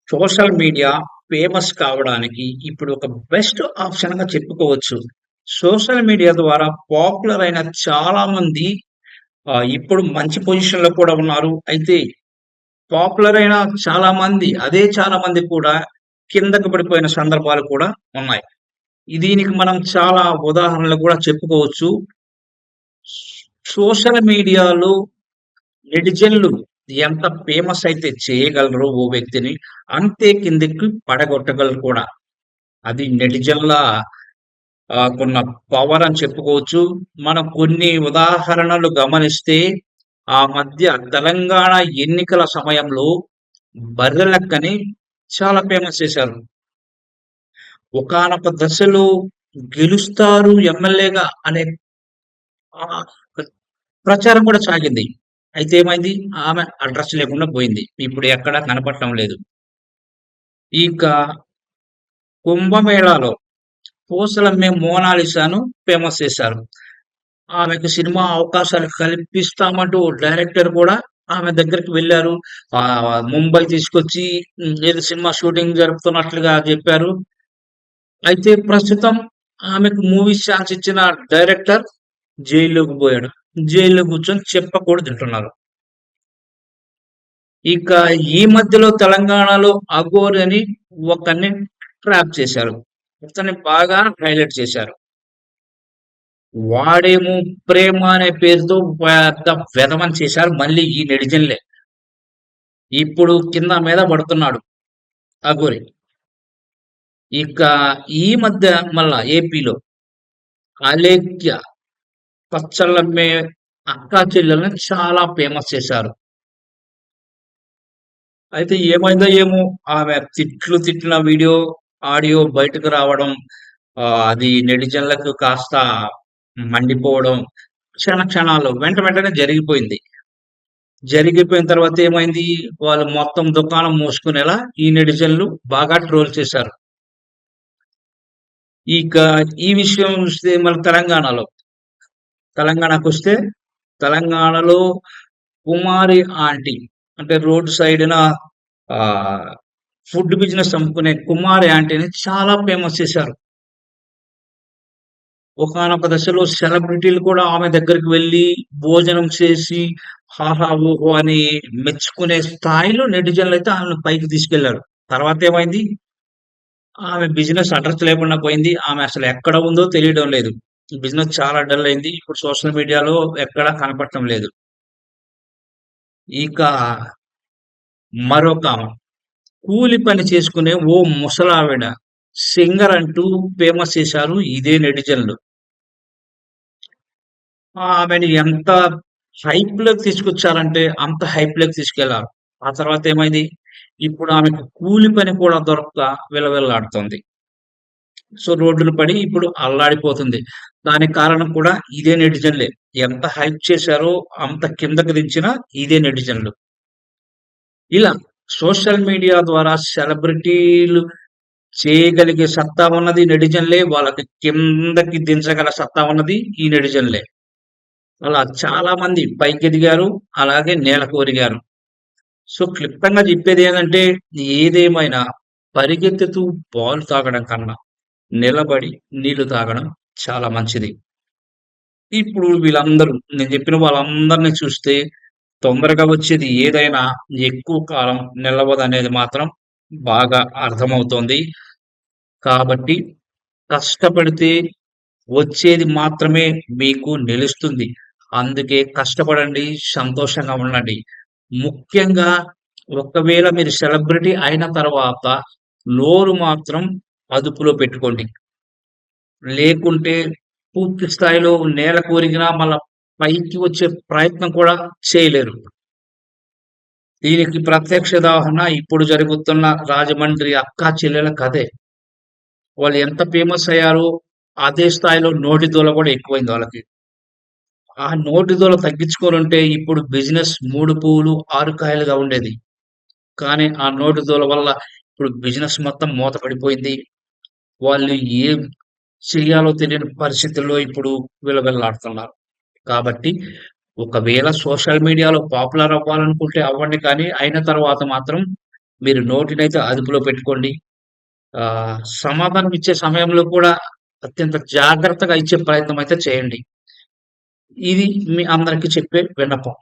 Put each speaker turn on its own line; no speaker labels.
Social media famous కావడానికి ఇప్పుడు ఒక బెస్ట్ ఆప్షన్‌గా చెప్పుకోవచ్చు. సోషల్ మీడియా ద్వారా పాపులర్ అయిన చాలా మంది ఇప్పుడు మంచి పొజిషన్‌లో కూడా ఉన్నారు. అయితే పాపులర్ అయిన చాలా మంది కూడా కిందకి పడిపోయిన సందర్భాలు కూడా ఉన్నాయి. దీనికి మనం చాలా ఉదాహరణలు కూడా చెప్పుకోవచ్చు. సోషల్ మీడియాలో నెటిజన్లు ఎంత ఫేమస్ అయితే చేయగలరో ఓ వ్యక్తిని, అంతే కిందకి పడగొట్టగలరు కూడా. అది నెటిజన్ల కొన్న పవర్ అని చెప్పుకోవచ్చు. మనం కొన్ని ఉదాహరణలు గమనిస్తే, ఆ మధ్య తెలంగాణ ఎన్నికల సమయంలో బర్రెలక్కని చాలా ఫేమస్ చేశారు. ఒకానొక దశలో గెలుస్తారు ఎమ్మెల్యేగా అనే ఆహ్, ప్రచారం కూడా సాగింది. అయితే ఏమైంది? ఆమె అడ్రెస్ లేకుండా పోయింది. ఇప్పుడు ఎక్కడ కనపడటం లేదు. ఇక కుంభమేళాలో పూసలమ్మే మోనాలిసాను ఫేమస్ చేశారు. ఆమెకు సినిమా అవకాశాలు కల్పిస్తామంటూ డైరెక్టర్ కూడా ఆమె దగ్గరికి వెళ్లారు. ముంబై తీసుకొచ్చి ఏదో సినిమా షూటింగ్ జరుపుతున్నట్లుగా చెప్పారు. అయితే ప్రస్తుతం ఆమెకు మూవీస్ ఛాన్స్ ఇచ్చిన డైరెక్టర్ జైల్లోకి పోయాడు. జైల్లో కూర్చొని చెప్పకూడదు తింటున్నారు. ఇక ఈ మధ్యలో తెలంగాణలో అఘోరి అని ఒకడిని ట్రాప్ చేశారు. అతన్ని బాగా హైలైట్ చేశారు. వాడేమో ప్రేమ అనే పేరుతో పెద్ద వెధవని చేశారు. మళ్ళీ ఈ నెటిజన్లే. ఇప్పుడు కింద మీద పడుతున్నాడు అఘోరి. ఇక ఈ మధ్య మళ్ళా ఏపీలో అలేఖ్య పచ్చళ్ళమ్మే అక్కా చెల్లెల్ని చాలా ఫేమస్ చేశారు. అయితే ఏమైందో ఏమో ఆమె తిట్టిన వీడియో, ఆడియో బయటకు రావడం, అది నెటిజన్లకు కాస్త మండిపోవడం క్షణాల్లో వెంటనే జరిగిపోయింది. జరిగిపోయిన తర్వాత ఏమైంది? వాళ్ళు మొత్తం దుకాణం మూసుకునేలా ఈ నెటిజన్లు బాగా ట్రోల్ చేశారు. ఇక ఈ విషయం చూస్తే మన తెలంగాణకొస్తే తెలంగాణలో కుమారి ఆంటీ అంటే రోడ్ సైడున ఆహ్, ఫుడ్ బిజినెస్ అమ్ముకునే కుమారి ఆంటీని చాలా ఫేమస్ చేశారు. ఒకానొక దశలో సెలబ్రిటీలు కూడా ఆమె దగ్గరికి వెళ్లి భోజనం చేసి హాహా! ఓహో! అని మెచ్చుకునే స్థాయిలో నెటిజన్లయితే ఆమెను పైకి తీసుకెళ్లారు. తర్వాతేమైంది? ఆమె బిజినెస్ అడ్రెస్ లేకుండా పోయింది. ఆమె అసలు ఎక్కడ ఉందో తెలియడం లేదు. బిజినెస్ చాలా డల్ అయింది. ఇప్పుడు సోషల్ మీడియాలో ఎక్కడా కనపడటం లేదు. ఇక మరొకామె కూలి పని చేసుకునే ఓ ముసలావిడ సింగర్ అంటూ ఫేమస్ చేశారు ఇదే నెటిజన్లు. ఆమెని ఎంత హైప్‌లోకి తీసుకొచ్చారంటే అంత హైప్‌లోకి తీసుకెళ్లారు. ఆ తర్వాత ఏమైంది? ఇప్పుడు ఆమెకు కూలి పని కూడా దొరక్క విలవిల్లాడుతోంది. సో, రోడ్డున పడి ఇప్పుడు అల్లాడిపోతుంది. దానికి కారణం కూడా ఇదే నెటిజన్లే. ఎంత హైప్ చేశారో అంత కిందకి దించిన ఇదే నెటిజన్లు. ఇలా సోషల్ మీడియా ద్వారా సెలబ్రిటీలు చేయగలిగే సత్తా ఉన్నది నెటిజన్లే. వాళ్ళకి కిందకి దించగల సత్తా ఉన్నది ఈ నెటిజన్లే. అలా చాలా మంది పైకెదిగారు. అలాగే నేలకొరిగారు. సో, క్లుప్తంగా చెప్పేదేంటంటే ఏదేమైనా పరిగెత్తుతూ పాలు తాగడం కన్నా నిలబడి నీళ్లు తాగడం చాలా మంచిది. ఇప్పుడు వీళ్ళందరూ నేను చెప్పిన వాళ్ళందరిని చూస్తే తొందరగా వచ్చేది ఏదైనా ఎక్కువ కాలం నిలవదనేది మాత్రం బాగా అర్థమవుతోంది. కాబట్టి కష్టపడితే వచ్చేది మాత్రమే మీకు నిలుస్తుంది. అందుకే కష్టపడండి, సంతోషంగా ఉండండి. ముఖ్యంగా ఒకవేళ మీరు సెలబ్రిటీ అయిన తర్వాత నోరు మాత్రం అదుపులో పెట్టుకోండి. లేకుంటే పూర్తి స్థాయిలో నేలకొరిగినా మళ్ళా పైకి వచ్చే ప్రయత్నం కూడా చేయలేరు. దీనికి ప్రత్యక్ష ఉదాహరణ ఇప్పుడు జరుగుతున్న రాజమండ్రి అక్కా చెల్లెల కథే. వాళ్ళు ఎంత ఫేమస్ అయ్యారో అదే స్థాయిలో నోటి దూల కూడా ఎక్కువైంది వాళ్ళకి. ఆ నోటి దూల తగ్గించుకోనుంటే ఇప్పుడు బిజినెస్ 3 పువ్వులు 6 కాయలుగా ఉండేది. కానీ ఆ నోటి దూల వల్ల ఇప్పుడు బిజినెస్ మొత్తం మూత పడిపోయింది. వాళ్ళు ఏం చెయ్యాలో తెలియని పరిస్థితుల్లో ఇప్పుడు విలవిల్లాడుతున్నారు. కాబట్టి ఒకవేళ సోషల్ మీడియాలో పాపులర్ అవ్వాలనుకుంటే అవ్వండి కానీ అయిన తర్వాత మాత్రం మీరు నోటినైతే అదుపులో పెట్టుకోండి. సమాధానం ఇచ్చే సమయంలో కూడా అత్యంత జాగ్రత్తగా ఇచ్చే ప్రయత్నం అయితే చేయండి. ఇది మీ అందరికి చెప్పే విన్నపం.